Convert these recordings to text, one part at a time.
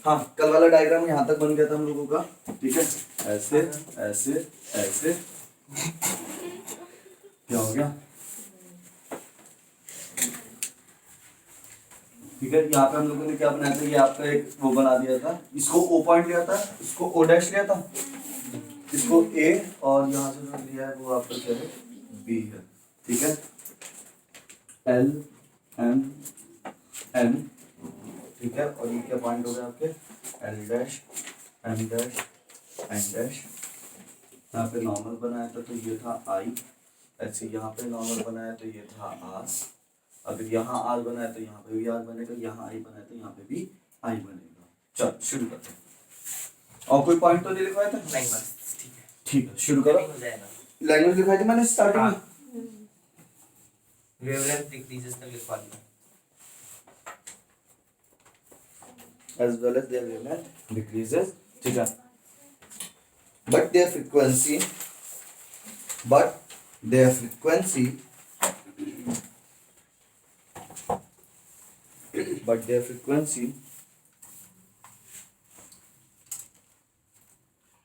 हाँ, कल वाला डायग्राम यहाँ तक बन गया था हम लोगों का, ठीक है। ऐसे ऐसे ऐसे क्या हो गया, ठीक है। यहाँ पे हम लोगों ने क्या बनाया था, ये आपका एक वो बना दिया था, इसको O पॉइंट लिया था, इसको O डैश लिया था, इसको A, और यहाँ से जो लिया है वो आपका क्या है, B है, ठीक है। L M N, ठीक है। और ये क्या पॉइंट हो गया आपके, L dash M dash N dash. यहाँ पे नॉर्मल बनाया था तो ये था I, ऐसे यहाँ पे नॉर्मल बनाया तो ये था R। अगर यहाँ R बनाया तो यहाँ पे भी R बनेगा, यहाँ I बनाया तो यहाँ पे भी I बनेगा। चल शुरू करते हैं। और कोई पॉइंट तो नहीं लिखवाया था? नहीं बस ठीक है। ठीक है, शुरू करो। लैंग्वेज लिखवाई थी मैंने स्टार्टिंग में। वेवलेंथ डिक्रीजेस तक लिखवा दिया। As well as their wavelength decreases, ठीक है। But their frequency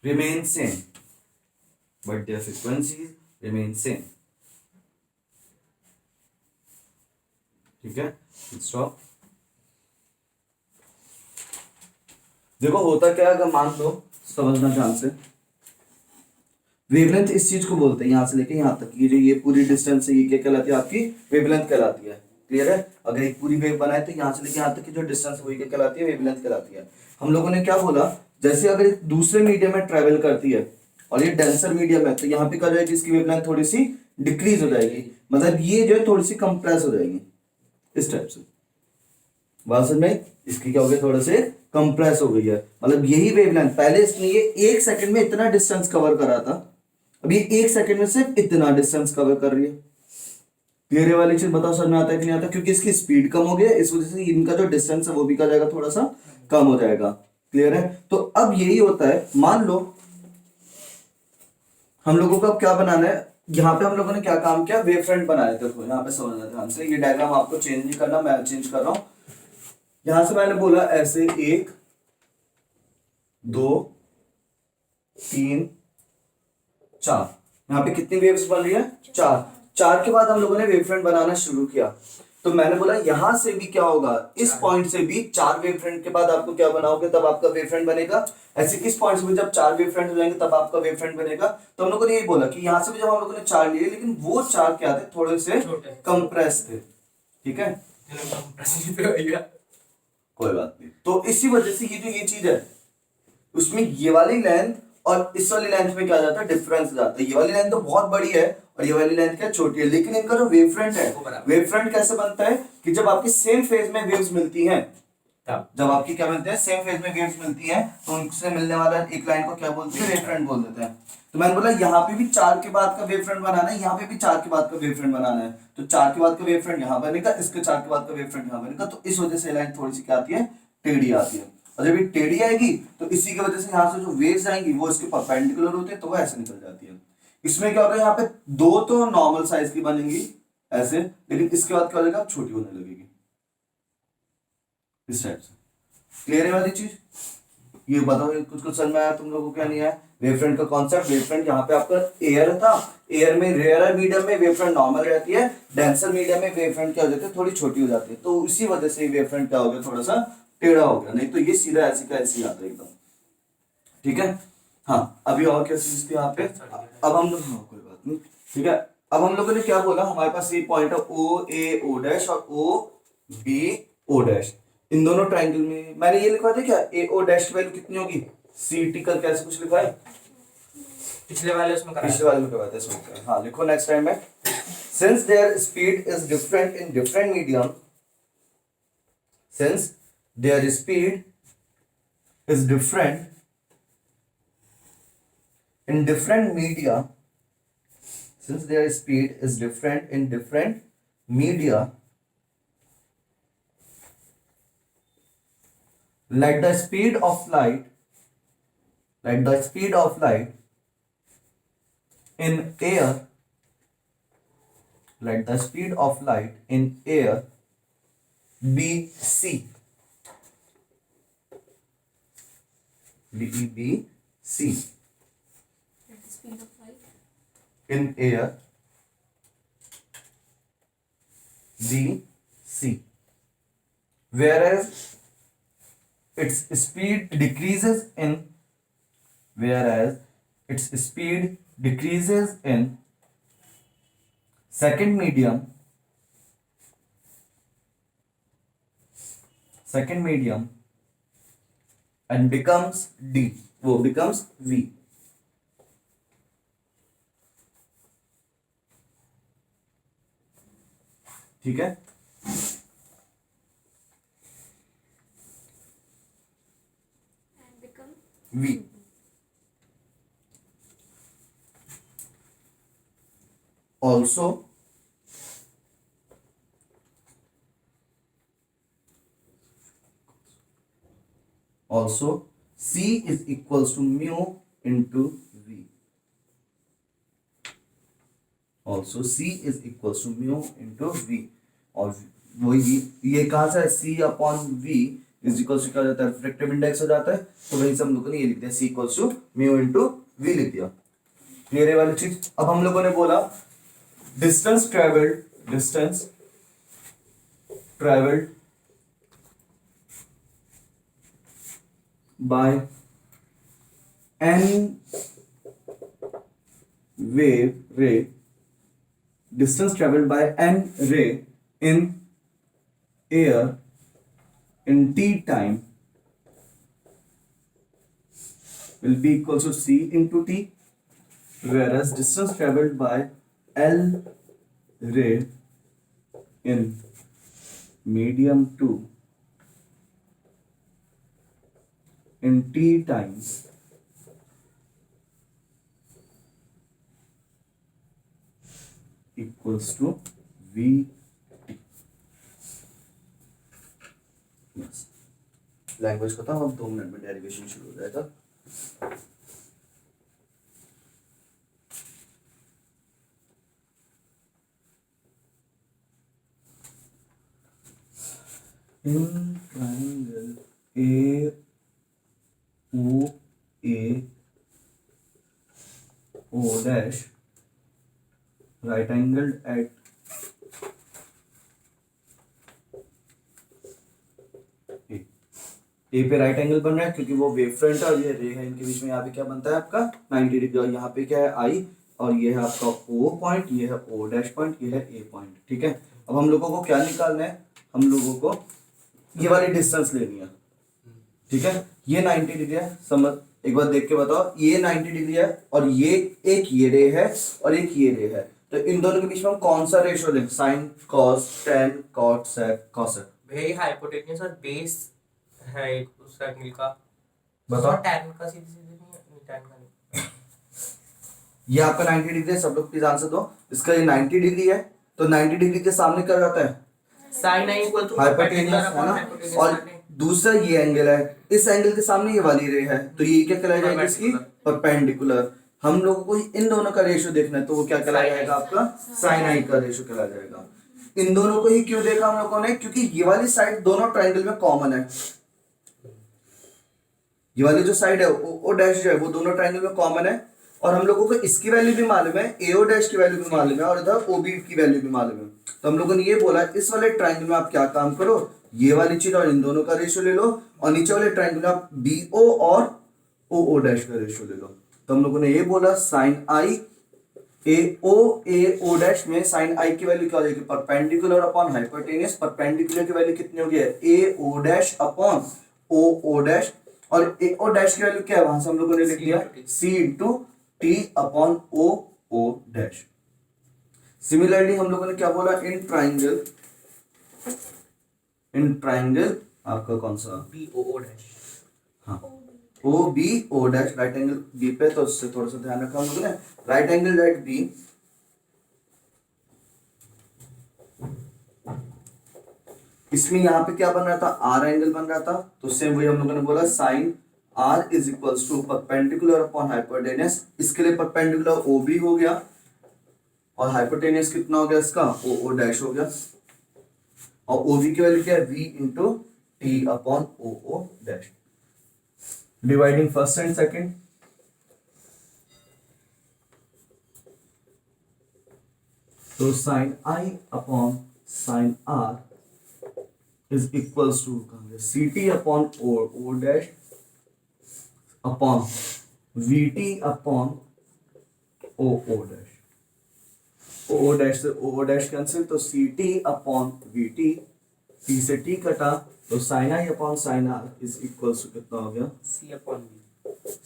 remains same. But their frequencies remain same. ठीक है, स्टॉप। देखो होता क्या है, अगर मान लो, समझना ध्यान से, वेवलेंथ इस चीज को बोलते हैं, यहाँ से लेके यहाँ तक, ये जो ये पूरी डिस्टेंस है, ये क्या कहलाती है, आपकी वेवलेंथ कहलाती है। क्लियर है? अगर एक पूरी वेव बनाए तो यहाँ से लेके यहाँ तक की जो डिस्टेंस है वही क्या कहलाती है, वेवलेंथ कहलाती है। हम लोगों ने क्या बोला, जैसे अगर एक दूसरे मीडियम में ट्रेवल करती है और ये डेंसर मीडियम है, तो यहाँ पे क्या हो जाएगी, इसकी वेवलेंथ थोड़ी सी डिक्रीज हो जाएगी, मतलब ये जो है थोड़ी सी कंप्रेस हो जाएगी, इस टाइप से। बात समझ में? इसकी क्या हो गया, थोड़ा से कंप्रेस हो गई है, मतलब यही वेवलेंथ, पहले इसने ये 1 सेकंड में इतना डिस्टेंस कवर करा था, अब ये 1 सेकंड में सिर्फ इतना डिस्टेंस कवर कर रही है। क्लियर है वाली चीज? बताओ समझ में आता है कि नहीं आता? क्योंकि इसकी स्पीड कम हो गई है, इस वजह से इनका जो डिस्टेंस है वो भी क्या जाएगा, थोड़ा सा कम हो जाएगा। क्लियर है? तो अब यही होता है, मान लो हम लोगों को अब क्या बनाना है, यहाँ पे हम लोगों ने क्या काम किया, वेव फ्रंट बनाया। देखो यहाँ पे समझना ध्यान से, ये डायग्राम आपको चेंज नहीं करना, मैं चेंज कर रहा हूं। यहां से मैंने बोला ऐसे 1 2 3 4, यहाँ पे कितनी वेव्स बन रही है, 4 के बाद हम लोगों ने वेव फ्रंट बनाना शुरू किया। तो मैंने बोला यहां से भी क्या होगा, इस पॉइंट से भी 4 वेव फ्रंट के बाद आपको क्या बनाओगे, तब आपका वेव फ्रंट बनेगा। ऐसे इस पॉइंट से भी जब 4 वेव फ्रंट हो जाएंगे तब आपका वेव फ्रंट बनेगा। तो हम लोगों ने यही बोला कि यहां से भी जब हम लोगों ने 4 लिए, लेकिन वो 4 क्या थे, थोड़े से कंप्रेस थे। ठीक है, कोई बात नहीं। तो इसी वजह से ये जो ये चीज है, उसमें ये वाली लेंथ और इस वाली लेंथ में क्या जाता है, डिफरेंस जाता है। ये वाली लेंथ तो बहुत बड़ी है और ये वाली लेंथ क्या छोटी है, लेकिन इनका जो वेव फ्रंट है, वेव फ्रंट कैसे बनता है कि जब आपकी सेम फेज में वेव्स मिलती हैं, जब आपकी क्या मिलते हैं, सेम फेज में वेव्स मिलती हैं, तो उनसे मिलने वाला एक लाइन को क्या बोलते हैं, वेव फ्रंट बोल देते हैं। तो मैंने बोला यहाँ पे भी 4 के बाद का वेव फ्रंट बनाना है, यहाँ पे भी 4 के बाद का वेव फ्रंट बनाना है। तो 4 के बाद का वेव फ्रंट यहाँ बनेगा, इसके 4 के बाद का वेव फ्रंट यहाँ बनेगा। तो इस वजह से लाइन थोड़ी सी क्या आती है, टेढ़ी आती है। और जब ये टेढ़ी आएगी तो इसी की वजह से यहाँ से जो वेव्स आएंगी वो इसके परपेंडिकुलर होते हैं, तो वो ऐसे निकल जाती है। इसमें क्या होगा, यहाँ पे 2 तो नॉर्मल साइज की बनेंगी ऐसे, लेकिन इसके बाद क्या हो जाएगा, छोटी होने लगेगी इस टाइप से। क्लियर है वाली चीज? ये बताओ कुछ कुछ समझ में आया तुम लोगों को, क्या नहीं आया? वेव फ्रंट का कॉन्सेप्ट, वेव फ्रंट यहाँ पे आपका एयर था, एयर में रेयर मीडियम में वेव फ्रंट नॉर्मल रहती है, डेंसर मीडियम में वेव फ्रंट क्या हो जाती है, थोड़ी छोटी हो जाती है। तो इसी वजह से वेव फ्रंट क्या हो गया, थोड़ा सा टेढ़ा हो गया, नहीं तो ये सीधा ऐसे का ऐसे आता है एकदम। ठीक है, हाँ। अभी और क्या चीज थी यहाँ पे, अब हम लोग, हाँ कोई बात नहीं, ठीक है। अब हम लोगों ने क्या बोला, हमारे पास ये पॉइंट है ओ ए ओ डैश और ओ बी ओ डैश। इन दोनों ट्रायंगल में मैंने ये लिखवा था क्या, ए ओ डैश की वैल्यू कितनी होगी, सी टी का कैसे कुछ लिखा है, पिछले वाले में करवाते हैं। हाँ लिखो नेक्स्ट टाइम में, since there speed is different in different medium, since there speed is different in different media, since their speed is different in different media, let the speed of light in air, let the speed of light in air be c. DEBC At the speed of light. in air BC, whereas its speed decreases in second medium and becomes D, वो becomes V. ठीक है, And become. V. Also C is equals to mu into V. Also C is equals to mu into V. और वो ये कहाँ से C upon V is equals to क्या हो जाता है, रिफ्रैक्टिव इंडेक्स हो जाता है, तो वहीं से हम लोगों ने ये लिख दिया C equals to mu into V लिख दिया. क्लियर है वाली चीज. अब हम लोगों ने बोला distance travelled by n wave ray, distance traveled by n ray in air in t time will be equal to c into t, whereas distance traveled by l ray in medium 2 in t times equals to V T. Yes. Language खत्म, अब 2 minute में derivation शुरू हो जाएगा. In triangle A O A O dash right angled at ए पे right angle बन रहा है क्योंकि वो वेव फ्रंट है और ये रे है, इनके बीच में यहाँ पे क्या बनता है आपका 90 डिग्री, और यहाँ पे क्या है आई, और ये है आपका ओ पॉइंट, ये है ओ डैश पॉइंट, ये है ए पॉइंट. ठीक है, अब हम लोगों को क्या निकालना है, हम लोगों को ये वाली डिस्टेंस लेनी है. ठीक है, ये 90 डिग्री है, समझ एक बार देख के बताओ, ये 90 डिग्री है और ये एक ये रे है और एक ये रे है, तो इन दोनों के बीच में हम कौन सा रेशियो लें, sine cos tan cot sec cosec. भाई हाइपोटेन्यूज और बेस है एक उस एंगल का, बताओ. tan का सीधे सीधे नहीं है, tan का नहीं. ये आपका 90 डिग्री है, सब लोग प्लीज आंसर दो. इसका ये 90 डिग्री है, तो 90 डिग्री के सामने क्या रहता है, sin i equal to hypotenuse है ना, और दूसरा ये एंगल है, इस एंगल के सामने ये वाली रे है, तो ये क्या कहलाया जाएगा, इसकी परपेंडिकुलर. हम लोगों को इन दोनों का रेशियो देखना है, तो वो क्या कहलाया जाएगा आपका साइन आई का रेशियो कहलाया जाएगा. इन दोनों को ही क्यों देखा हम लोगों ने, क्योंकि ये वाली साइड दोनों ट्रायंगल में कॉमन है. ये वाली जो साइड है ओ डैश जो है वो दोनों ट्रायंगल में कॉमन है, और हम लोगों को इसकी वैल्यू भी मालूम है, एओ डैश की वैल्यू भी मालूम है, और इधर ओबी की वैल्यू भी मालूम है. तो हम लोगों ने ये बोला इस वाले ट्रायंगल में आप क्या काम करो, ये वाली चीज और इन दोनों का रेशियो ले लो, और नीचे वाले ट्रायंगल में आप बीओ और ओ डैश का रेशियो ले लो. तो हम लोगों ने ये बोला sine I A O dash में साइन आई की वैल्यू क्या हो जाएगी, परपेंडिकुलर अपॉन हाइपोटेन्यूज. परपेंडिकुलर की वैल्यू कितनी होगी, A O dash upon O dash, और ए ओ डैश की वैल्यू क्या है, वहां से हम लोगों ने लिख दिया C into T upon O dash. Similarly हम लोगों ने क्या बोला, इन ट्राइंगल आपका कौन सा, BOO डैश. हाँ O B O dash, right angle B पे, तो उससे थोड़ा सा ध्यान रखा हम लोगों ने, राइट एंगल एट बी इसमें यहाँ पे क्या बन रहा था, आर एंगल बन रहा था, तो सेम वही हम लोगों ने बोला sine are is equals to perpendicular upon hypotenuse. इसके लिए परपेंडिकुलर ओ बी हो गया और हाइपोटेन्यूज कितना हो गया इसका, ओ डैश हो गया, और ओ बी की वैल्यू क्या है, V into T upon O dash. Dividing first and second, तो sine I upon sine are is equals to C T upon O dash upon V T upon O dash. O dash से O dash cancel, तो C T upon V T, T से T कटा, तो sine I upon sine are is equals to कितना हो गया, C upon B.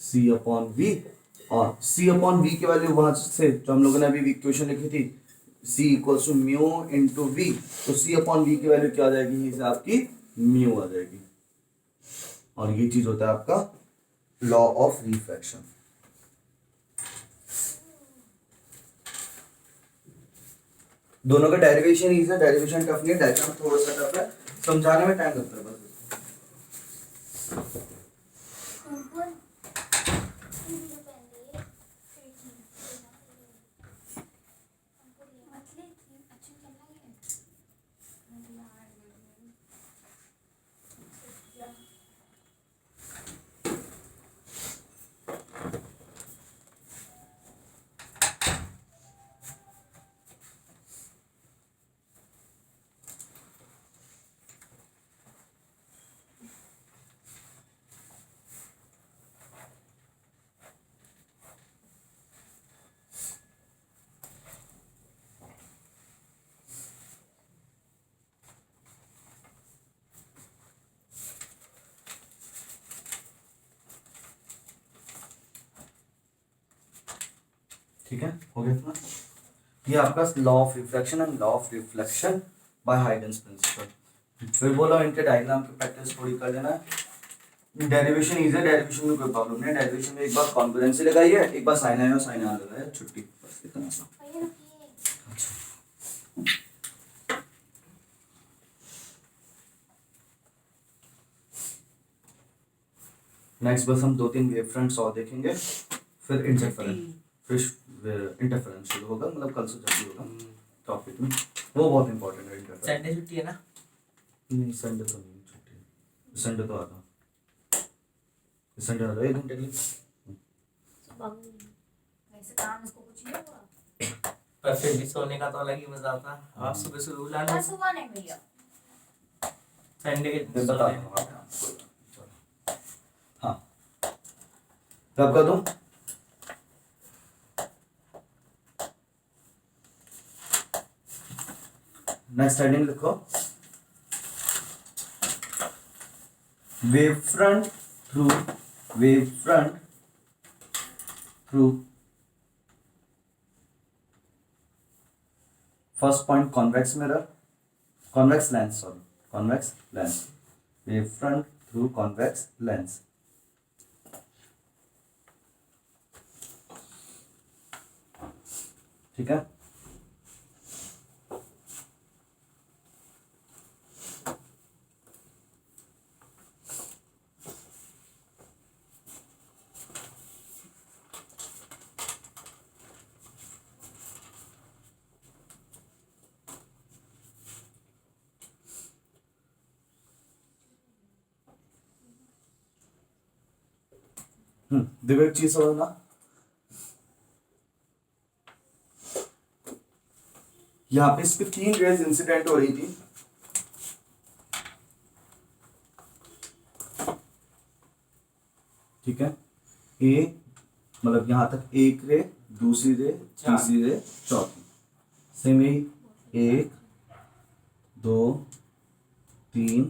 C upon V. और सी upon V की वैल्यू वहां से जो हम लोगों ने अभी इक्वेशन लिखी थी, C equals to mu into V, तो सी अपॉन वी की वैल्यू क्या आ जाएगी, इसे आपकी म्यू आ जाएगी। और ये चीज होता है आपका लॉ ऑफ रिफ्रैक्शन। दोनों का डेरिवेशन इजी है, डेरिवेशन टफ नहीं है, डायग्राम थोड़ा सा टफ है, समझाने में टाइम लगता है बस। ठीक है, हो गया इतना। ये आपका law of refraction and law of reflection by Huygens principle. फिर बोला इनके डायग्राम की प्रैक्टिस थोड़ी कर लेना है। डेरिवेशन इजी है, डेरिवेशन में कोई प्रॉब्लम नहीं है। डेरिवेशन में एक बार कॉन्करेंसी लगाई है, एक बार साइन आई और साइन आर लगाया, छुट्टी, बस इतना सा। नेक्स्ट बस हम 2-3 वेव फ्रंट्स और देखेंगे, फिर इंटरफेरेंस, फिर इंटरफेरेंस शुरू होगा, मतलब कल से जब भी होगा टॉपिक में, वो बहुत इंपॉर्टेंट है। इंटरफेरेंस संडे छुट्टी है ना? नहीं, संडे तो नहीं छुट्टी, संडे तो आता, संडे आता 1 घंटे के लिए। वैसे काम इसको कुछ नहीं हुआ। पर फिर भी सोने का तो अलग ही मजा आता है। आप सुबह सुबह उठा लो, बस हुआ नहीं भैया। संडे के दिन मैं बता सोने। दूंगा आपको। हाँ, कब कर दूं? नेक्स्ट हेडिंग लिखो, wave front through first point convex mirror, convex lens, sorry convex lens, wave front through convex lens. ठीक है, देखो एक चीज समझना, यहाँ पे इस पे 3 रेज इंसिडेंट हो रही थी। ठीक है, एक मतलब यहां तक एक रे, दूसरी रे, तीसरी रे, चौथी, सेम यही 1 2 3।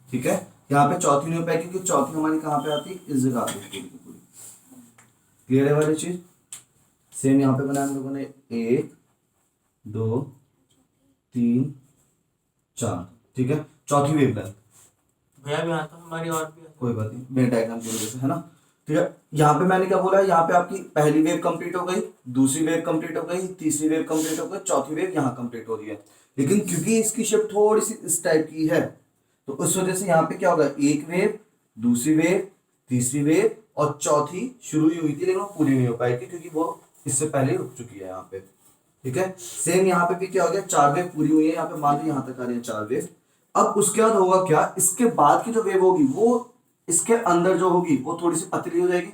ठीक है, यहाँ पे चौथी नहीं हो पाएगी क्योंकि चौथी हमारी कहाँ पे आती है, इस जगह आती है पूरी की पूरी। क्लियर है वाली चीज? सेम यहाँ पे बनाया हम लोगों ने 1 2 3 4। ठीक है, चौथी वेवलेंथ भैया भी आता हमारी और भी आता। कोई बात नहीं, मेरे डायग्राम की वजह से है ना। ठीक है, यहाँ पे मैंने क्या बोला, यहाँ पे आपकी पहली वेव कंप्लीट हो गई, दूसरी वेव कंप्लीट हो गई, तीसरी वेव कंप्लीट हो गई, चौथी वेव यहाँ कंप्लीट हो रही है। लेकिन क्योंकि इसकी शिफ्ट थोड़ी सी इस टाइप की है, तो उस वजह से यहाँ पे क्या होगा, एक वेव, दूसरी वेव, तीसरी वेव और चौथी शुरू ही हुई थी लेकिन वो पूरी नहीं हो पाएगी क्योंकि वो इससे पहले रुक चुकी है यहाँ पे। ठीक है, सेम यहाँ पे भी क्या हो गया, 4 वेव पूरी हुई है, यहाँ पे मान लो यहाँ तक आ रही है 4 वेव। अब उसके बाद होगा क्या, इसके बाद की जो वेव होगी वो इसके अंदर जो होगी वो थोड़ी सी पतली हो जाएगी,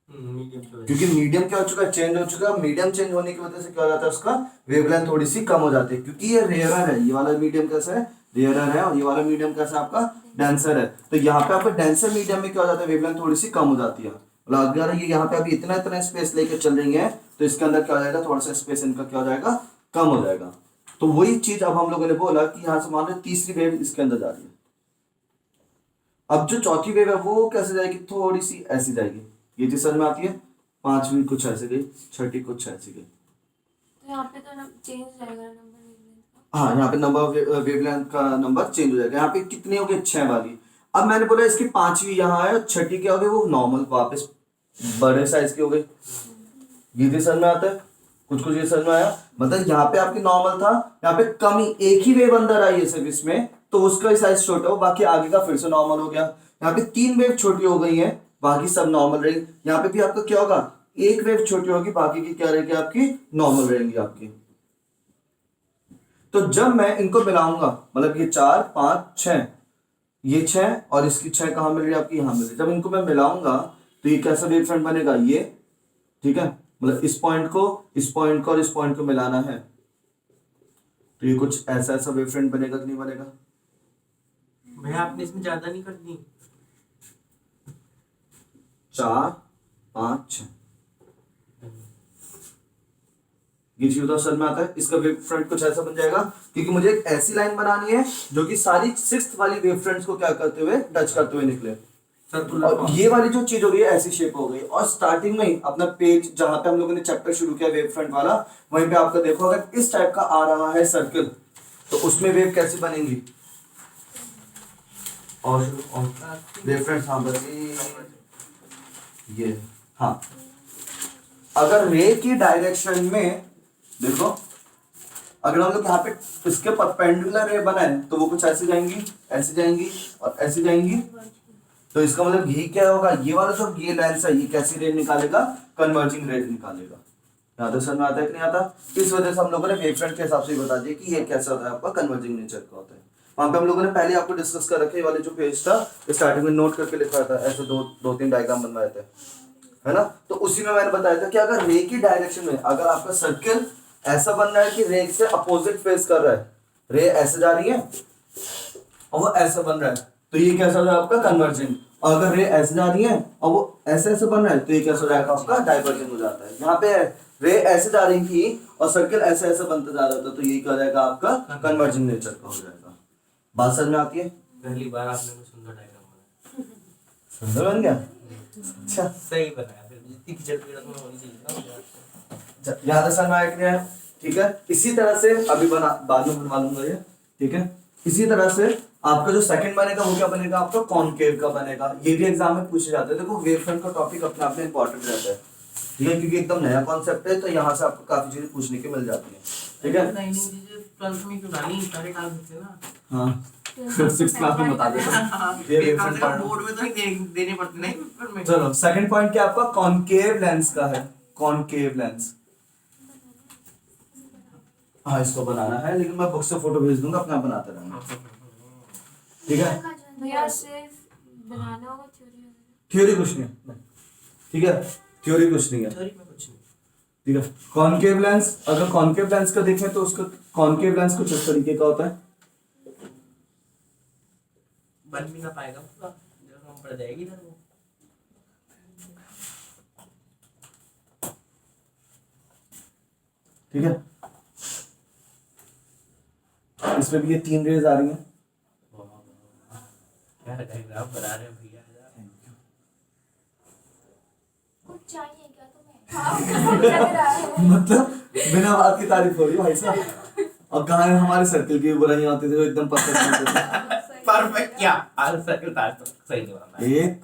मीडियम तो क्योंकि मीडियम क्या हो चुका है, चेंज हो चुका है। मीडियम चेंज होने की वजह से क्या हो जाता है, उसका वेवलेंथ थोड़ी सी कम हो जाती है, क्योंकि ये रेयरर है। ये वाला मीडियम कैसा है, रेयरर है, और ये वाला मीडियम कैसा है आपका, डेंसर है। तो यहाँ पे आपका डेंसर मीडियम में क्या हो जाता है, वेवलेंथ थोड़ी सी कम हो जाती है। मतलब अगर ये यहाँ पे अभी इतना इतना स्पेस लेके चल रही है, तो इसके अंदर क्या हो जाएगा, थोड़ा सा स्पेस इनका क्या हो जाएगा, कम हो जाएगा। तो वही चीज अब हम लोगों ने बोला कि यहाँ से मान लो तीसरी वेव इसके अंदर जा रही है। अब जो चौथी वेव है वो कैसे जाएगी, थोड़ी सी ऐसी जाएगी, ये चीज समझ में आती है। पांचवी कुछ ऐसे गई, छठी कुछ ऐसी गई। तो यहाँ पे तो चेंज हो जाएगा नंबर वेवलेंथ का। हाँ, यहाँ पे नंबर वेवलेंथ का नंबर चेंज हो जाएगा। यहाँ पे कितनी हो गई, 6 वाली। अब मैंने बोला इसकी पांचवी यहाँ है, छठी क्या हो गई, वो नॉर्मल वापस बड़े साइज की हो गई। ये भी समझ में आता है, कुछ कुछ ये समझ में आया। मतलब यहाँ पे आपकी नॉर्मल था, यहाँ पे कमी एक ही वेव अंदर आई है सिर्फ इसमें, तो उसका साइज छोटा हो, बाकी आगे का फिर से नॉर्मल हो गया। यहाँ पे 3 वेव छोटी हो गई है, बाकी सब नॉर्मल रहेगी। यहाँ पे भी आपका क्या होगा, एक वेव छोटी होगी, बाकी की क्या रहेगी, आपकी नॉर्मल रहेंगी आपकी। तो जब मैं इनको मिलाऊंगा, मतलब ये 4 5 6, ये 6 और इसकी 6 कहाँ मिल रही है आपकी, यहाँ मिल रही है। जब इनको मैं मिलाऊंगा तो ये कैसा वेव फ्रंट बनेगा, ये ठीक है। मतलब इस पॉइंट को और इस पॉइंट को मिलाना है, तो ये कुछ ऐसा ऐसा वेव फ्रंट बनेगा कि नहीं बनेगा। भैया आपने इसमें ज्यादा नहीं कर दी। 4 5 6 ये चीज समझ में आता है। इसका वेव फ्रंट कुछ ऐसा बन जाएगा, क्योंकि मुझे एक ऐसी लाइन बनानी है जो कि सारी 6th वाली वेव फ्रंट्स को क्या करते हुए, टच करते हुए निकले। और ये वाली जो चीज हो गई ऐसी शेप हो गई। और स्टार्टिंग में ही अपना पेज जहां पे हम लोगों ने चैप्टर शुरू किया वेव फ्रंट वाला, वहीं पे आपका देखो अगर इस टाइप का आ रहा है सर्कल, तो उसमें वेव कैसी बनेंगी, और वेव फ्रंट हाँ बनेगी ये। हाँ, अगर रे की डायरेक्शन में देखो, अगर हम लोग यहाँ पे इसके परपेंडिकुलर रे बनाए तो वो कुछ ऐसे जाएंगी, ऐसे जाएंगी और ऐसे जाएंगी। तो इसका मतलब ये क्या होगा, ये वाला जो ये लेंस है ये कैसी रे निकालेगा, कन्वर्जिंग रे निकालेगा। यहाँ तक समझ में आता है कि नहीं आता। इस वजह से हम लोगों ने वेव फ्रंट के हिसाब से बता दिया कि ये कैसा होता है आपका, कन्वर्जिंग नेचर का होता है। वहां पे हम लोगों ने पहले आपको डिस्कस कर रखे वाले जो पेज था, स्टार्टिंग में नोट करके लिखा था, ऐसे दो तीन डायग्राम बनवाए थे, है ना। तो उसी में मैंने बताया था कि अगर रे की डायरेक्शन में अगर आपका सर्कल ऐसा बन रहा है कि रे से अपोजिट फेस कर रहा है, रे ऐसे जा रही है और वो ऐसा बन रहा है, तो ये कैसा हो जाएगा आपका, कन्वर्जिंग। और अगर रे ऐसे जा रही है और वो ऐसे ऐसे बन रहा है, तो ये कैसा हो जाएगा आपका, डाइवर्जिंग हो जाता है। यहाँ पे रे ऐसे जा रही थी और सर्कल ऐसे ऐसे बनता जा रहा था, तो ये क्या हो जाएगा आपका, कन्वर्जिंग नेचर का हो जाएगा। बात समझ में आती है। पहली बार आपने कोई सुंदर डायग्राम बनाया। सुंदर बन गया, अच्छा सही बनाया, फिर जितनी की जरूरत में होनी चाहिए ना। यहाँ तक समझ में आया कि नहीं आया? ठीक है। इसी तरह से अभी बाद में बनवा लूंगा ये, ठीक है। इसी तरह से आपका जो सेकंड बनेगा वो क्या बनेगा, आपका कॉनकेव का बनेगा। ये भी एग्जाम में पूछे जाते हैं। देखो वेव फ्रंट का टॉपिक अपने आप में इंपॉर्टेंट रहता है, ठीक है, क्योंकि एकदम नया कॉन्सेप्ट है, तो यहाँ से आपको काफी चीजें पूछने की मिल जाती है, ठीक है। नहीं चीजें 12th में क्यों डाली, सारे डाल सकते हैं ना। हाँ 6th क्लास में बता देते ये वेव फ्रंट पढ़ना। बोर्ड में तो नहीं देने पड़ते नहीं पेपर में। चलो सेकंड पॉइंट क्या आपका, कॉनकेव लेंस का है। कॉनकेव लेंस, हाँ इसको बनाना है, लेकिन मैं बुक से फोटो भेज दूंगा, अपना बनाते रहना, ठीक है। भैया सिर्फ बनाना होगा, थ्योरी कुछ नहीं है, ठीक है, थ्योरी कुछ नहीं है, थ्योरी में कुछ नहीं। ठीक है। कॉनकेव लेंस, अगर कॉनकेव लेंस का देखें तो उसका कॉनकेव लेंस कुछ इस तरीके का होता है, बन भी ना पाएगा पूरा, जब हम पड़ जाएगी इधर वो। ठीक है। इसमें भी ये 3 रेज आ रही हैं। क्या डायग्राम बना रहे हैं भैया। कुछ चाहिए क्या तुम्हें? लग रहा है। मतलब बिना बात की तारीफ हो रही है भाई साहब। और कहाँ है हमारे सर्कल की बुराइयां आती थी जो एकदम परफेक्ट। परफेक्ट क्या, आर सर्कल तार तो सही नहीं बना। 1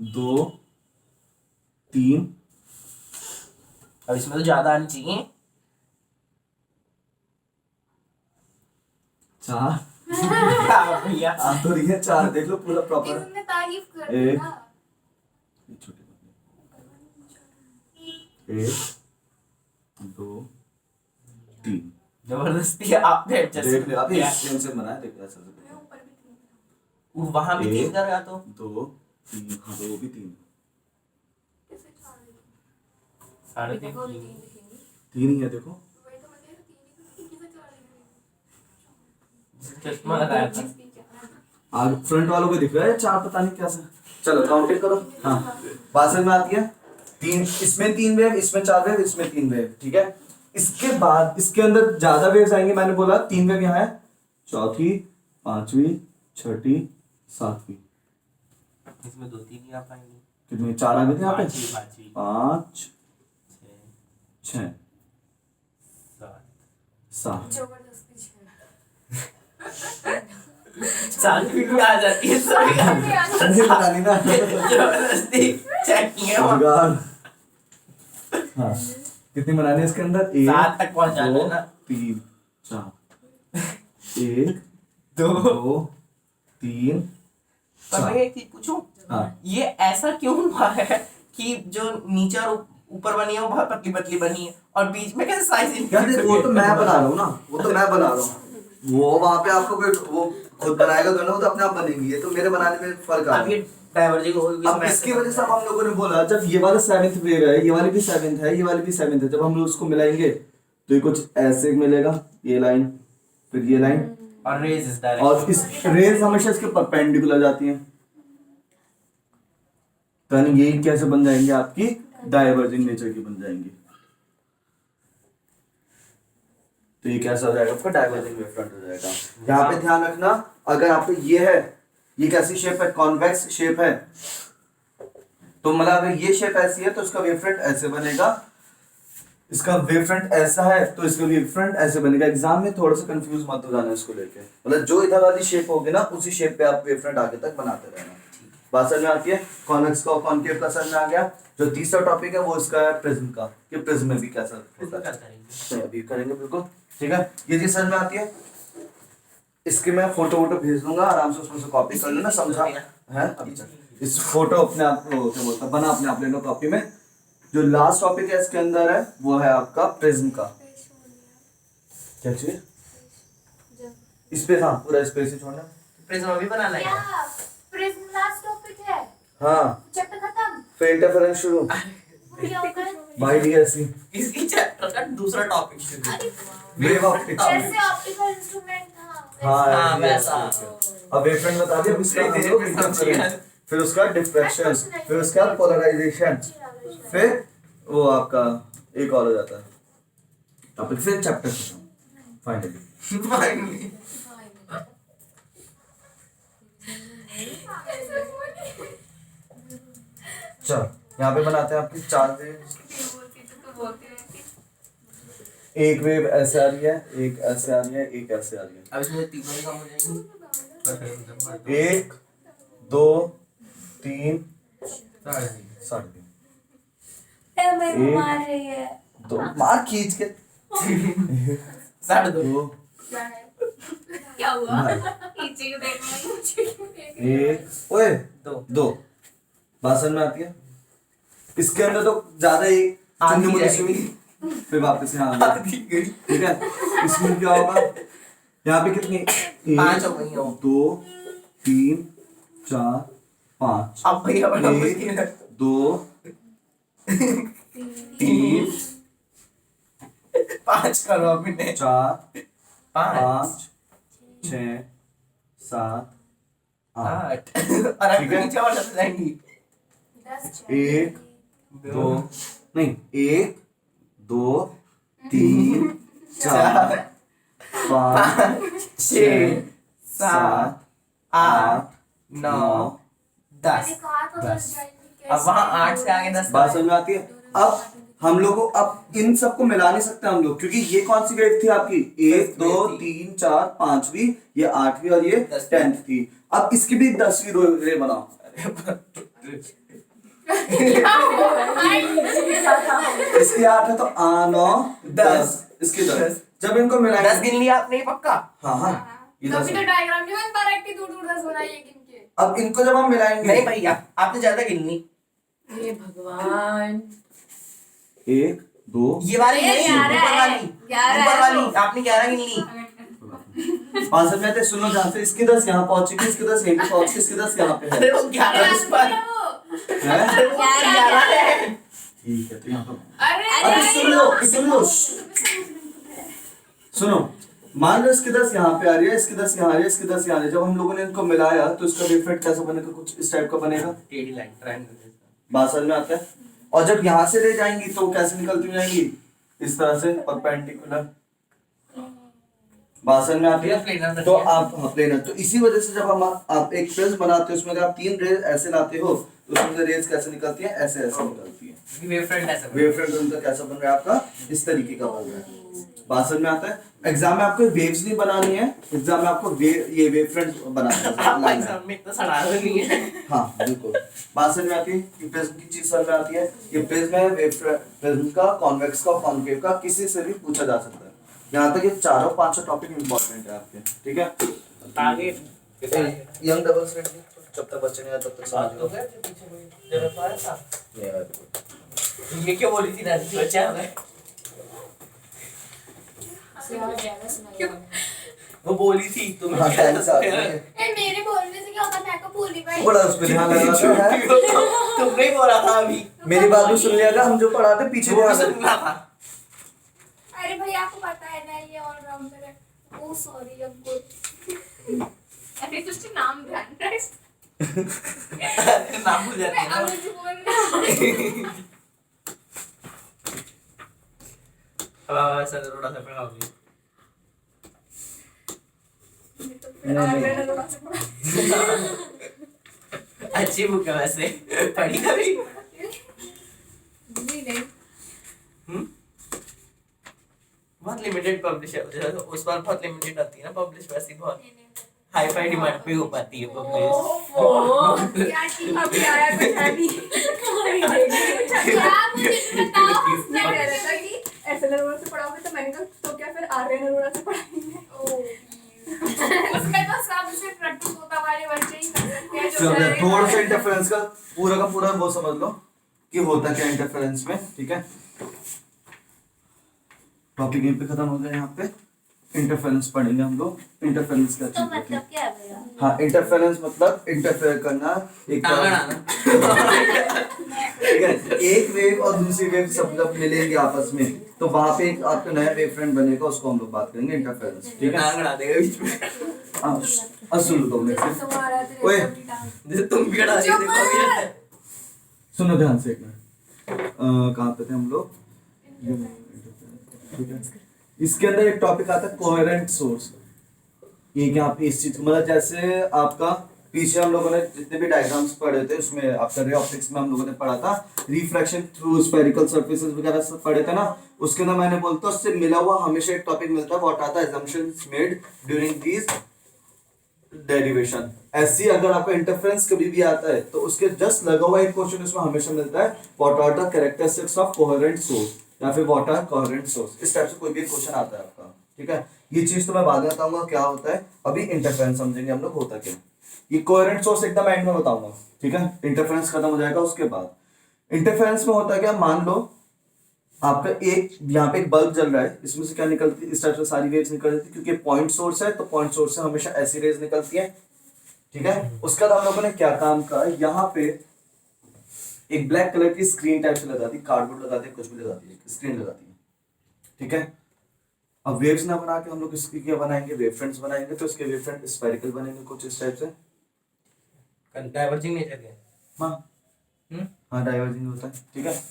2 3, अब इसमें तो ज्यादा आनी चाहिए। 4 भैया आ तो रही है, 4 देख लो पूरा प्रॉपर। इसने तारीफ कर एक। दिया। 1 2 3, जबरदस्ती आपने देख ले अभी इससे बनाया, देख ऐसा मैं ऊपर भी थी। वहां भी 3 करेगा तो 2 3, हाँ तो वो भी 3 कैसे चार है? साढ़े देखो और 3 तीन दिखेंगी। 3 ही है देखो। वही तो मैं कह रही हूँ, तीन ही तो, कैसे चार है? चश्मा लगाया था। इसकी क्या है? आगे फ्रंट वालों को दिख रहा है 4, पता नहीं कैसे। चलो काउंटिंग करो। हाँ बात समझ में आती है। 3 इसमें 3 वेव, इसमें 4 वेव, इसमें 3 वेव, ठीक है। इसके बाद इसके अंदर ज्यादा वेव्स आएंगे, मैंने बोला 3 वेव यहाँ है, चौथी, पांचवी, छठी, सातवीं। इसमें 2-3 ही आ पाएंगे। कितने 4 आ गए थे यहाँ पे, पांचवी 5 6 6 7 जबरदस्ती छह। 7 भी आ जाती है सॉरी नहीं बनानी ना जबरदस्ती चेकिंग है वहाँ। जुगाड़। हाँ कितनी बनानी है इसके अंदर, 1 7 तक पहुंचाना है ना। 3 4 1 2 2 3 पर मैं 4। एक चीज पूछूं, हाँ ये ऐसा क्यों हुआ है कि जो नीचे और ऊपर बनी है वो बहुत पतली पतली बनी है और बीच में कैसे साइज यार वो तो मैं बना रहा हूँ ना, वो तो मैं बना रहा हूँ, वो वहाँ पे आपको कोई वो खुद बनाएगा तो ना, वो तो अपने आप बनेंगी, ये तो मेरे बनाने में फर्क आ अब ये रहा है। डाइवर्जिंग होगी। अब इसकी वजह से अब हम लोगों ने बोला जब ये वाला 7th वेव है, ये वाली भी 7th है, ये वाली भी 7th है, जब हम लोग उसको मिलाएंगे तो ये कुछ ऐसे मिलेगा, ये लाइन फिर ये लाइन, और रेज इस और इस रेज हमेशा इसके परपेंडिकुलर जाती हैं, तो ये कैसे बन जाएंगे, आपकी डाइवर्जिंग नेचर की बन जाएंगी। तो ये कैसा हो जाएगा, आपका डाइवर्जिंग वेव फ्रंट हो जाएगा। यहाँ पे ध्यान रखना, अगर आप ये है, ये कैसी शेप है, कॉन्वेक्स शेप है, तो मतलब अगर ये शेप ऐसी है तो इसका वेव फ्रंट ऐसे बनेगा, इसका वेव फ्रंट ऐसा है तो इसका वेव फ्रंट ऐसे बनेगा। एग्जाम में थोड़ा सा कंफ्यूज मत हो जाना इसको लेके, मतलब जो इधर वाली शेप होगी ना उसी शेप पे आप वेव फ्रंट आगे तक बनाते रहना। बात समझ में आती है। कॉन्वेक्स का और कॉनकेव का समझ में आ गया। जो तीसरा टॉपिक है वो इसका है प्रिज्म का, कि प्रिज्म में भी कैसा होता है, तो अभी करेंगे बिल्कुल, ठीक है। ये चीज समझ में आती है। इसके मैं फोटो वोटो भेज दूंगा, आराम से उसमें से कॉपी कर लेना, समझा है। अभी चल इस फोटो अपने आप को क्या बोलता है, बना अपने आप ले लो कॉपी में। जो लास्ट टॉपिक है इसके अंदर है वो है आपका प्रिज्म का। क्या चाहिए इस पे, हाँ पूरा स्पेस ही छोड़ना। प्रिज्म अभी बना लाएंगे। क्या प्रिज्म लास्ट टॉपिक है? हाँ चैप्टर खत्म? फिर इंटरफेरेंस शुरू, क्या होगा? बाय डीएससी, इसकी चैप्टर का दूसरा टॉपिक शुरू। Wave optics. जैसे ऑप्टिकल इंस्ट्रूमेंट था हाँ वैसा। अब वेवफ्रंट बता दिया, अब इसका हम लोग इंटरफेरेंस, फिर उसका डिफ्रैक्शन, फिर उसका पोलराइजेशन, फिर वो आपका एक और हो जाता है टॉपिक, फिर चैप्टर खत्म फाइनली। चलो यहाँ पे बनाते हैं आपकी 4 वेव। एक वेव ऐसे आ रही है, एक ऐसे आ रही है, एक ऐसे आ रही है। अब इसमें तीनों ही काम हो जाएंगे। 1 2 3 साढ़े 3 मेरे को मार रही है। 2 मार खींच के 2.5 क्या है? क्या हुआ? नीचे क्यों देख रहा है? नीचे क्यों देख रहा है? 1 ओए 2 बात समझ में आती है। इसके अंदर तो ज्यादा ही आधी चुन्नी जाएगी। मुन्नी फिर वापस यहाँ आ गई, ठीक है। इसमें क्या होगा, यहाँ पे कितनी 5 हो गई हो। 2 3 4 5, अब भैया बड़ा एक, मुश्किल है। 2 3 5 करो अभी ने। 4 5 5 6 7 8 और अभी ठीक है। नीचे और चल जाएंगी। 1 2 नहीं 1 2 3 4 5 6 7 8 9 10। मैंने कहा था 10 जाएंगे। अब वहाँ 8 से आगे 10 बात समझ में आती है। अब हम लोग को अब इन सबको मिला नहीं सकते हम लोग, क्योंकि ये कौन सी वेव थी आपकी 1 2 3 4 5वीं, ये 8वीं और ये 10th थी। अब इसकी भी 10वीं रे बनाओ। इसकी 8 है तो 9 10, इसकी 10। जब इनको 10 मिलाएंगे, गिन लिया आपने पक्का। हाँ हाँ ये तो 10 अभी तो है। डायग्राम नहीं बन पा रहा है कि दूर दूर 10 बनाइए किनके। अब इनको जब हम मिलाएंगे, नहीं भैया आपने ज्यादा गिन ली। हे भगवान। 1 2 ये वाली नहीं, 11 ऊपर वाली। 11 ऊपर वाली आपने 11 गिन ली। पांच समझ में आते हैं? सुनो ध्यान से, इसकी 10 यहाँ पहुंच चुकी है, इसकी 10 यहीं पे पहुंच चुकी है, इसकी 10 यहाँ पे अरे है। वो 11 उस पर हैं? अरे वो 11 है। ठीक है, तो यहाँ पर अरे अरे सुन लो सुनो, मान लो इसकी 10 यहाँ पे आ रही है, इसकी 10 यहाँ आ रही है, इसकी 10 यहाँ आ रही है। जब हम लोगों ने इनको मिलाया तो इसका वेवफ्रंट कैसा बनेगा? कुछ इस टाइप का बनेगा। टेढ़ी लाइन ट्रायंगल बात समझ में आता है? और जब यहाँ से ले जाएंगी तो कैसे निकलती जाएंगी? इस तरह से परपेंडिकुलर। बात समझ में आती है? तो आप प्लेनर, तो इसी वजह से जब हम आप एक प्रिज्म बनाते हो, उसमें अगर आप 3 रेज ऐसे लाते हो तो उसमें से रेज कैसे निकलती है? ऐसे ऐसे निकलती है। वेवफ्रंट ऐसा वेवफ्रंट उनका कैसा बन रहा है? आपका इस तरीके का बन रहा है। बात समझ में आता है? एग्जाम में आपको वेव्स नहीं बनानी है, एग्जाम में आपको ये वेवफ्रंट बनाना आप है। एग्जाम में इतना सड़ा नहीं है। हाँ बिल्कुल, बात समझ में आती है? ये प्रिज्म की चीज समझ में आती है? ये प्रिज्म है, प्रिज्म का, कॉन्वेक्स का, कॉन्केव का, किसी से भी पूछा जा सकता है। यहाँ तक ये 4-5 टॉपिक इंपॉर्टेंट है आपके, ठीक है? आगे यंग डबल सेट जब तक बच्चे नहीं आए तब तक समझ तो गए थे पीछे कोई जरा पाया था। ये क्या बोली थी दादी बच्चा है? वो बोली थी तुम हाँ, क्या टाइम से आती है। मेरे बोलने से क्या होता है? मैं को भूल ही गई। बड़ा उस पे ध्यान लगाना है। तुमने ही बोला था अभी। मेरी बात भी सुन लिया था, हम जो पढ़ाते पीछे वो भी ध्यान रख- सुनना था। अरे भैया आपको पता है ना ये ऑलराउंडर है। ओह सॉरी अब बोल। अरे तुझे नाम ध्यान रख। नाम भूल जाती है मैं ना। अभी बोल अब ऐसा थोड़ा सा पढ़ा होगी। अच्छी बुक है वैसे, पढ़ी कभी? बहुत लिमिटेड पब्लिश है, उस बार बहुत लिमिटेड आती है ना पब्लिश, वैसे बहुत हाई फाई डिमांड पे हो पाती है पब्लिश। यार ठीक अभी आया कुछ है नहीं। क्या मुझे बताओ? मैं कह रहा था कि ऐसे नरोड़ा से पढ़ाओगे तो मैंने कहा तो क्या फिर आर्य नरोड़ा से पढ़ाएंगे? उसमें तो सबसे प्रैक्टिस होता वाले बच्चे ही कर सकते हैं जो चलो थोड़ा सा इंटरफेरेंस का पूरा वो समझ लो कि होता क्या इंटरफेरेंस में, ठीक है? टॉपिक यहीं पे खत्म हो गया। यहाँ पे इंटरफेरेंस पढ़ेंगे हम लोग। इंटरफेरेंस क्या तो चीज होती मतलब है? क्या है भैया? हाँ, इंटरफेरेंस मतलब इंटरफेयर करना। एक ठीक है, एक वेव और दूसरी वेव सब जब मिलेंगे आपस में तो वहां पे एक आपका नया वेव फ्रंट बनेगा, उसको हम लोग बात करेंगे इंटरफेरेंस, ठीक है? अड़ा देगा बीच में। हाँ, सुन लो तुम्हारा ओए जैसे तुम भी अड़ा दिए, देखो अभी रहता है। सुनो ध्यान से एक मिनट। कहाँ पे थे हम लोग? ठीक है, इसके अंदर एक टॉपिक आता है कोहेरेंट सोर्स। ये क्या आप इस चीज मतलब जैसे आपका पीछे हम लोगों ने जितने भी डायग्राम्स पढ़े थे उसमें आपका रे ऑप्टिक्स में हम लोगों ने पढ़ा था रिफ्रैक्शन थ्रू स्फेरिकल सरफेसेस वगैरह सब पढ़े थे ना। उसके अंदर मैंने बोलता उससे मिला हुआ हमेशा एक टॉपिक मिलता है, what are the assumptions made during these derivation. ऐसी अगर आपका इंटरफेरेंस कभी भी आता है तो उसके जस्ट लगा हुआ एक क्वेश्चन उसमें हमेशा मिलता है, what are the characteristics of coherent source या फिर व्हाट आर कोहेरेंट सोर्स। इस टाइप से कोई भी क्वेश्चन आता है आपका, ठीक है? ये चीज तो मैं बाद में बताऊंगा क्या होता है, अभी इंटरफेरेंस समझेंगे हम लोग होता क्या। ये कोहेरेंट सोर्स एकदम एंड में बताऊंगा, ठीक है? इंटरफेरेंस खत्म हो जाएगा उसके बाद। इंटरफेरेंस में होता क्या, मान लो आपका एक यहाँ पे एक बल्ब जल रहा है, इसमें से क्या निकलती है? इस टाइप से सारी वेव्स निकलती है क्योंकि पॉइंट सोर्स है तो पॉइंट सोर्स से हमेशा ऐसी रेज निकलती है, ठीक है? उसके बाद हम लोगों ने क्या काम करा, यहाँ पे एक ब्लैक कलर की स्क्रीन टाइप से लगाती, कार्डबोर्ड लगाती है, कुछ भी लगाती है, स्क्रीन लगाती है, ठीक है? अब वेव्स ना बना के हम लोग इसकी क्या बनाएंगे, वेव फ्रंट्स बनाएंगे। तो इसके वेव फ्रंट स्फेरिकल बनेंगे कुछ इस टाइप से। डाइवर्जिंग नेचर है। हाँ डाइवर्जिंग होता है, ठीक है?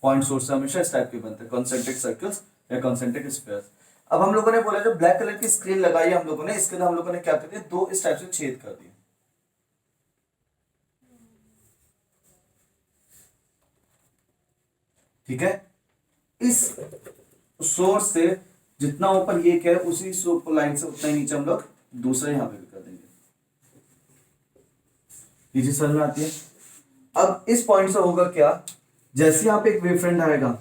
पॉइंट सोर्स हमेशा इस टाइप के बनते हैं, कॉन्सेंट्रिक सर्कल्स या कॉन्सेंट्रिक स्फीयर्स। अब हम लोगों ने बोला जो ब्लैक कलर की स्क्रीन लगाई है हम लोगों ने, इसके अंदर हम लोगों ने क्या कर दिया, दो इस टाइप से छेद कर दिए, ठीक है? इस सोर्स से जितना ऊपर ये क्या है उसी लाइन से उतना ही नीचे हम लोग दूसरा यहाँ पे भी कर देंगे। ये चीज समझ में आती है? अब इस पॉइंट से होगा क्या, जैसे यहाँ पे एक वेवफ्रंट आएगा,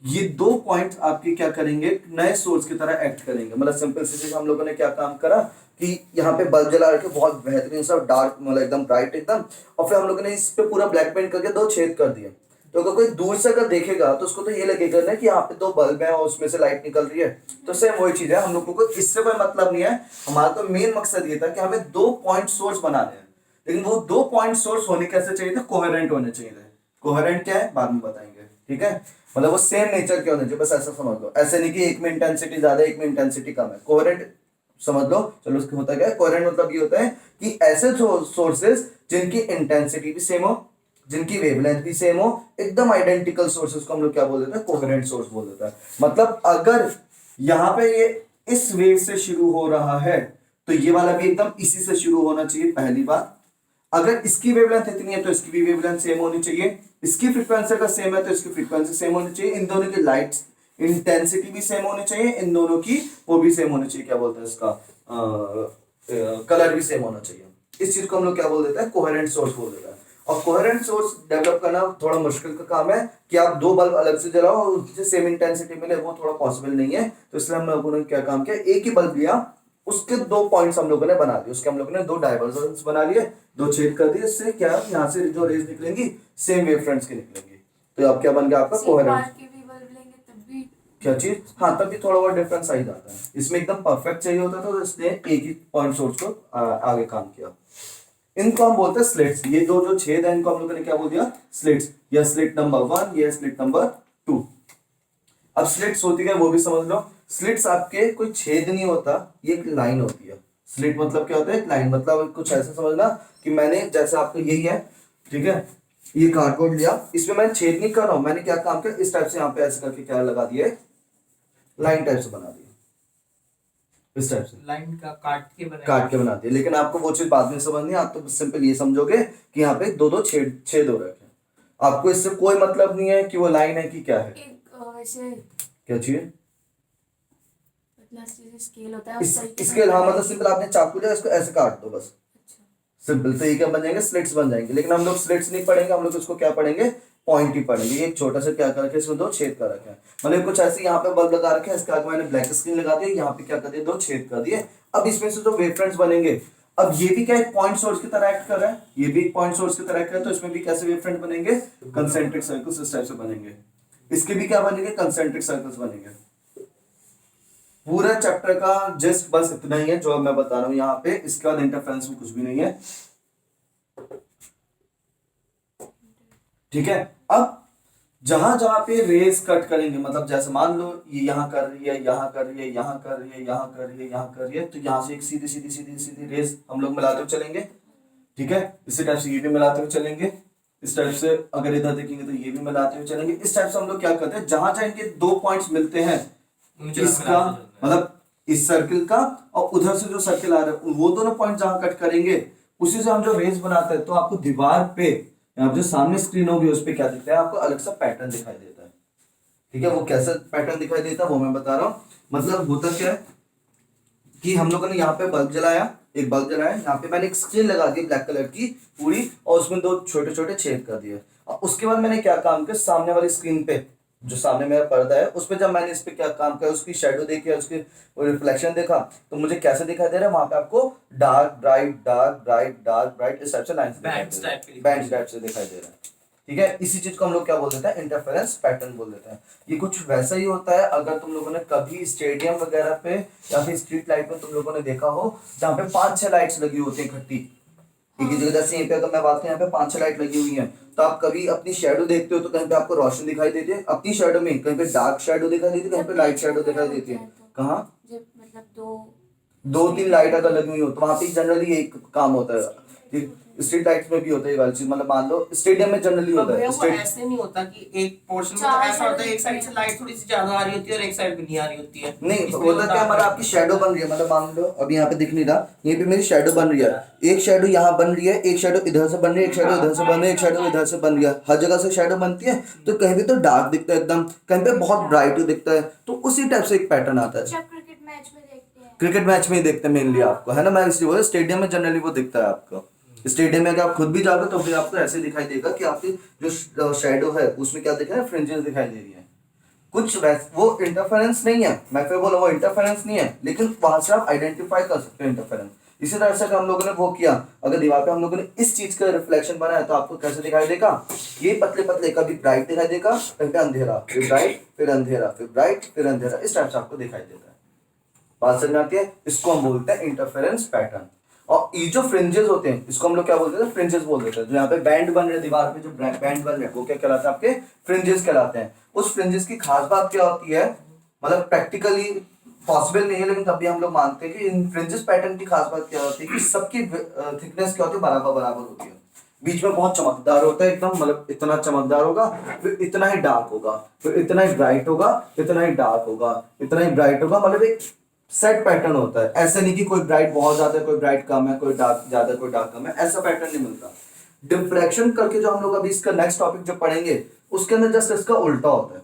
ये दो पॉइंट्स आपके क्या करेंगे, नए सोर्स की तरह एक्ट करेंगे। मतलब सिंपल सी चीज हम लोगों ने क्या काम करा कि यहाँ पे बल्ब जला के बहुत बेहतरीन सा डार्क मतलब एकदम ब्राइट एकदम, और फिर हम लोगों ने इस पे पूरा ब्लैक पेंट करके दो छेद कर दिए। तो अगर कोई दूर से अगर देखेगा तो उसको तो ये लगेगा ना कि यहाँ पे दो बल्ब है और उसमें से लाइट निकल रही है। तो सेम वही चीज है, हम लोगों को इससे कोई मतलब नहीं है। हमारा तो मेन मकसद ये था कि हमें 2 पॉइंट सोर्स बनाने हैं, लेकिन वो 2 पॉइंट सोर्स होने कैसे चाहिए थे, कोहेरेंट होने चाहिए थे। कोहेरेंट क्या है बाद में बताएंगे, ठीक है। मतलब वो सेम नेचर के होने चाहिए, बस ऐसा समझ लो। ऐसे नहीं कि एक में इंटेंसिटी ज्यादा एक में इंटेंसिटी कम है। कोहेरेंट समझ लो। चलो उसके होता क्या है, कोहेरेंट मतलब ये होता है कि ऐसे सोर्सेस जिनकी इंटेंसिटी भी सेम हो, जिनकी वेवलेंथ भी सेम हो, एकदम आइडेंटिकल सोर्सेस को हम लोग क्या बोल देते हैं, कोहेरेंट सोर्स बोल देता है। मतलब अगर यहाँ पे ये इस वेव से शुरू हो रहा है तो ये वाला भी एकदम इसी से शुरू होना चाहिए, पहली बात। अगर इसकी वेवलेंथ इतनी है तो इसकी भी वेवलेंथ सेम होनी चाहिए। इसकी फ्रीक्वेंसी का सेम है तो इसकी फ्रीक्वेंसी सेम होनी चाहिए। इन दोनों की लाइट इंटेंसिटी भी सेम होनी चाहिए, इन दोनों की वो भी सेम होनी चाहिए, क्या बोलते हैं इसका, कलर भी सेम होना चाहिए। इस चीज को हम लोग क्या बोल देते हैं, कोहेरेंट सोर्स बोल देते हैं। और कोहेरेंट सोर्स डेवलप करना थोड़ा मुश्किल का काम है कि आप 2 बल्ब अलग से जलाओ और उससे सेम इंटेंसिटी मिले, वो थोड़ा पॉसिबल नहीं है। तो इसलिए हम लोगों ने क्या काम किया, एक ही बल्ब लिया, उसके 2 पॉइंट्स हम लोगों ने बना दिए, उसके हम लोगों ने 2 डाइवर्जेंस बना लिए, 2 छेद कर दिए। इससे क्या यहाँ से जो रेज निकलेंगी सेम वेवफ्रंट्स की निकलेंगी। तो अब क्या बन गया आपका कोहेरेंट। के भी बल्ब लेंगे तब भी क्या चीज, हाँ तब भी थोड़ा बहुत डिफरेंस आ ही जाता है। इसमें एकदम परफेक्ट चाहिए होता था तो इसने एक ही पॉइंट सोर्स को आगे काम किया। इनको हम बोलते हैं स्लिट्स। ये दो जो छेद है इनको हम लोगों ने क्या बोल दिया, स्लिट्स। यह स्लिट नंबर 1, यह स्लिट नंबर 2। अब स्लिट्स होती है वो भी समझ लो। स्लिट्स आपके कोई छेद नहीं होता, ये एक लाइन होती है। स्लिट मतलब क्या होता है, एक लाइन। मतलब कुछ ऐसा समझना कि मैंने जैसे आपको यही है, ठीक है, ये कार्डबोर्ड लिया, इसमें मैं छेद नहीं कर रहा हूं, मैंने क्या काम किया, इस टाइप से यहाँ पे ऐसे करके क्या लगा दिया, लाइन टाइप से बना दिया, इस टाइप से लाइन का काट के बना दिया। लेकिन आपको वो चीज बाद में समझनी है, आप तो सिंपल ये समझोगे कि यहाँ पे 2 छेद छेद हो रखे हैं। आपको इससे कोई मतलब नहीं है कि वो लाइन है कि क्या है। एक वैसे क्या चाहिए, पतला स्केल होता है उस तरीके से स्केल। हाँ मतलब सिंपल आपने चाकू लिया, इसको ऐसे काट दो बस, सिंपल। तो ये क्या बन जाएंगे, स्लिट्स बन जाएंगे। लेकिन हम लोग स्लिट्स नहीं पढ़ेंगे, हम लोग इसको क्या पढ़ेंगे, पॉइंट ही पढ़ेंगे। ये एक छोटा सा क्या कर रखे, इसमें 2 छेद कर रखे हैं। मतलब कुछ ऐसे यहाँ पे बल्ब लगा रखे हैं, इसके आगे मैंने ब्लैक स्क्रीन लगा दिया, यहाँ पे क्या कर दिया, 2 छेद कर दिए। अब इसमें से जो वेवफ्रंट्स बनेंगे, अब ये भी क्या एक पॉइंट सोर्स की तरह एक्ट कर रहा है, ये भी एक पॉइंट सोर्स की तरह एक्ट कर रहा है। तो इसमें भी कैसे वेवफ्रंट बनेंगे, कंसेंट्रिक सर्कल्स इस टाइप से बनेंगे। इसके भी क्या बनेंगे, कंसेंट्रिक सर्कल्स बनेंगे। पूरा चैप्टर का जस्ट बस इतना ही है जो मैं बता रहा हूँ यहाँ पे। इसके बाद इंटरफेरेंस में कुछ भी नहीं है, ठीक है। अब जहां जहां पे रेस कट करेंगे, मतलब जैसे मान लो ये यहाँ कर रही है, यहाँ कर रही है, यहाँ कर रही है, यहाँ कर रही है, यहाँ कर रही है, तो यहाँ से एक सीधी सीधी सीधी सीधी रेस हम लोग मिलाते हुए चलेंगे, ठीक है। इसी टाइप से ये भी मिलाते हुए चलेंगे, इस टाइप से अगर इधर देखेंगे तो ये भी मिलाते हुए चलेंगे। इस टाइप से हम लोग क्या करते हैं, जहां जहां इनके 2 पॉइंट्स मिलते हैं, इसका मतलब इस सर्किल का और उधर से जो सर्किल आ रहा है, वो दोनों पॉइंट जहां कट करेंगे उसी से हम जो रेस बनाते हैं, तो आपको दीवार पे आप जो सामने स्क्रीन होगी उस पे क्या दिखता है, आपको अलग सा पैटर्न दिखाई देता है, ठीक है। वो कैसा पैटर्न दिखाई देता है वो मैं बता रहा हूँ। मतलब होता क्या है कि हम लोगों ने यहाँ पे बल्ब जलाया, एक बल्ब जलाया, यहाँ पे मैंने एक स्क्रीन लगा दी ब्लैक कलर की पूरी, और उसमें 2 छोटे छोटे छेद कर दिए। और उसके बाद मैंने क्या काम किया, सामने वाली स्क्रीन पे जो सामने मेरा पर्दा है उस पे जब मैंने इस पे क्या काम किया, उसकी शेडो देखी, उसकी रिफ्लेक्शन देखा, तो मुझे कैसे दिखाई दे रहा है, वहां पे आपको dark bright dark bright dark bright इस टाइप से लाइन बैंड्स टाइप से दिखाई दे रहा है, ठीक है। इसी चीज को हम लोग क्या बोल देते हैं, इंटरफेरेंस पैटर्न बोल देते हैं। ये कुछ वैसा ही होता है अगर तुम लोगों ने कभी स्टेडियम वगैरह पे या फिर स्ट्रीट लाइट में तुम लोगों ने देखा हो, जहाँ पे 5-6 लाइट्स लगी होती है इकट्ठी एक ही जगह। जैसे यहीं पे अगर मैं बात करूं, यहाँ पे 5-6 लाइट लगी हुई है, तो आप कभी अपनी शेडो देखते हो तो कहीं पे आपको रोशनी दिखाई देती है अपनी शेडो में, कहीं पे डार्क शेडो दिखाई देती है, कहीं पे लाइट शेडो दिखाई देती है। कहाँ, जब मतलब 2-3 लाइट अगर लगी हुई हो तो वहां पे जनरली एक काम होता है। स्ट्रीट लाइट्स में भी होता है ये वाली चीज, मतलब मान लो स्टेडियम में जनरली होता है। वो ऐसे नहीं होता कि एक पोर्शन में तो ऐसा होता है, एक साइड से लाइट थोड़ी सी ज्यादा आ रही होती है और एक साइड पे नहीं आ रही होती है। नहीं होता क्या, मतलब आपकी शेडो बन रही है, मतलब मान लो अभी यहाँ पे दिख नहीं रहा, यहीं पे मेरी शेडो बन रही है, एक शेडो यहाँ बन रही है, एक शेडो इधर से बन रही है, एक शेडो इधर से बन रही है, एक शेडो इधर से बन रही है। हर जगह से शेडो बनती है, तो कहीं पे तो डार्क दिखता है एकदम, कहीं पे बहुत ब्राइट दिखता है। तो उसी टाइप से एक पैटर्न आता है। क्रिकेट मैच में देखते हैं, क्रिकेट मैच में ही देखते हैं मेनली आपको, है ना। मैं इसलिए बोला स्टेडियम में जनरली वो दिखता है आपको। स्टेडियम में अगर आप खुद भी जाओगे तो फिर आपको ऐसे दिखाई देगा कि आपकी जो शेडो है उसमें क्या दिख रहा है, फ्रिंजेस दिखाई दे रही है कुछ वो इंटरफेरेंस नहीं है, मैं फिर बोला वो इंटरफेरेंस नहीं है, लेकिन वहां से आप आइडेंटिफाई कर सकते हो इंटरफेरेंस। इसी तरह से अगर हम लोगों ने वो किया, अगर दीवार पे हम लोगों ने इस चीज का रिफ्लेक्शन बनाया तो आपको कैसे दिखाई देगा, ये पतले पतले कभी ब्राइट दिखाई देगा, कभी अंधेरा, फिर ब्राइट, फिर अंधेरा, फिर ब्राइट, फिर अंधेरा, इस टाइप से आपको दिखाई देता है। बात समझ में आती है? इसको हम बोलते हैं इंटरफेरेंस पैटर्न। और ये जो फ्रिंजेस होते हैं इसको हम लोग क्या बोलते हैं, फ्रिंजेस बोल देते हैं। जो यहाँ पे बैंड बन रहे हैं दीवार पे, जो बैंड बन रहे हैं वो क्या कहलाते हैं, आपके फ्रिंजेस कहलाते हैं। उस फ्रिंजेस की खास बात क्या होती है, मतलब प्रैक्टिकली पॉसिबल नहीं है लेकिन तब भी हम लोग मानते हैं कि इन फ्रिंजेस पैटर्न की खास बात क्या होती है कि सबकी थिकनेस क्या होती है, बराबर बराबर होती है। बीच में बहुत चमकदार होता है एकदम, मतलब इतना चमकदार होगा, फिर इतना ही डार्क होगा, फिर इतना ही ब्राइट होगा, इतना ही डार्क होगा, इतना ही ब्राइट होगा, मतलब एक सेट पैटर्न होता है। ऐसे नहीं कि कोई ब्राइट बहुत ज्यादा है, कोई ब्राइट कम है, कोई डार्क ज्यादा, कोई डार्क कम है, ऐसा पैटर्न नहीं मिलता। डिफ्रैक्शन करके जो हम लोग अभी इसका नेक्स्ट टॉपिक जो पढ़ेंगे उसके अंदर जस्ट इसका उल्टा होता है।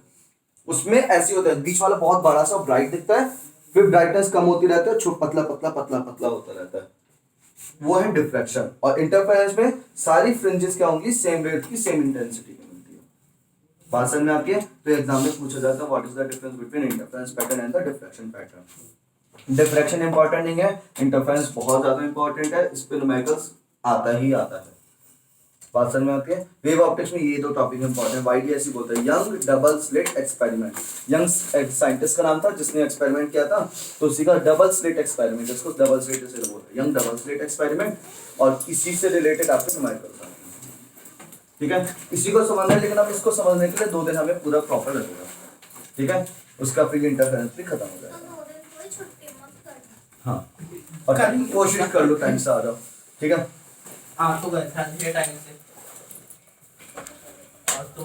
उसमें ऐसे होता है, बीच वाला बहुत बड़ा सा ब्राइट दिखता है, फिर ब्राइटनेस कम होती रहती है, छोटा पतला पतला पतला पतला होता रहता है, वो है डिफ्रैक्शन। और इंटरफेरेंस में सारी फ्रिंजेस क्या होंगी, सेम वेट की, सेम इंटेंसिटी की मिलती है। बात समझ में आती है? तो एग्जाम में पूछा जाता है what is the difference between interference pattern and the diffraction pattern. Diffraction important नहीं है, इंटरफेरेंस बहुत ज्यादा इंपॉर्टेंट है, इस पे न्यूमेरिकल्स आता ही आता है। बात समझ में आती है? वेव ऑप्टिक्स में ये दो टॉपिक इंपॉर्टेंट, वाईडी ऐसी बोलता है, young double slit experiment. Young scientist का नाम था जिसने एक्सपेरिमेंट किया था, तो उसी का डबल स्लिट एक्सपेरिमेंट, इसको डबल स्लिट से बोलते हैं, यंग डबल स्लिट एक्सपेरिमेंट। और इसी से रिलेटेड आपको न्यूमेरिकल्स आते हैं, ठीक है? इसी को समझना है, लेकिन अब इसको समझने के लिए 2 दिन हमें पूरा प्रॉपर लगेगा, ठीक है? उसका फिर इंटरफेरेंस भी खत्म हो जाएगा। तो 2 दिन कोई छुट्टी मत करना। हाँ, और कोशिश कर लो टाइम से आ जाओ, ठीक है? हाँ तो गए थे टाइम से। आज तो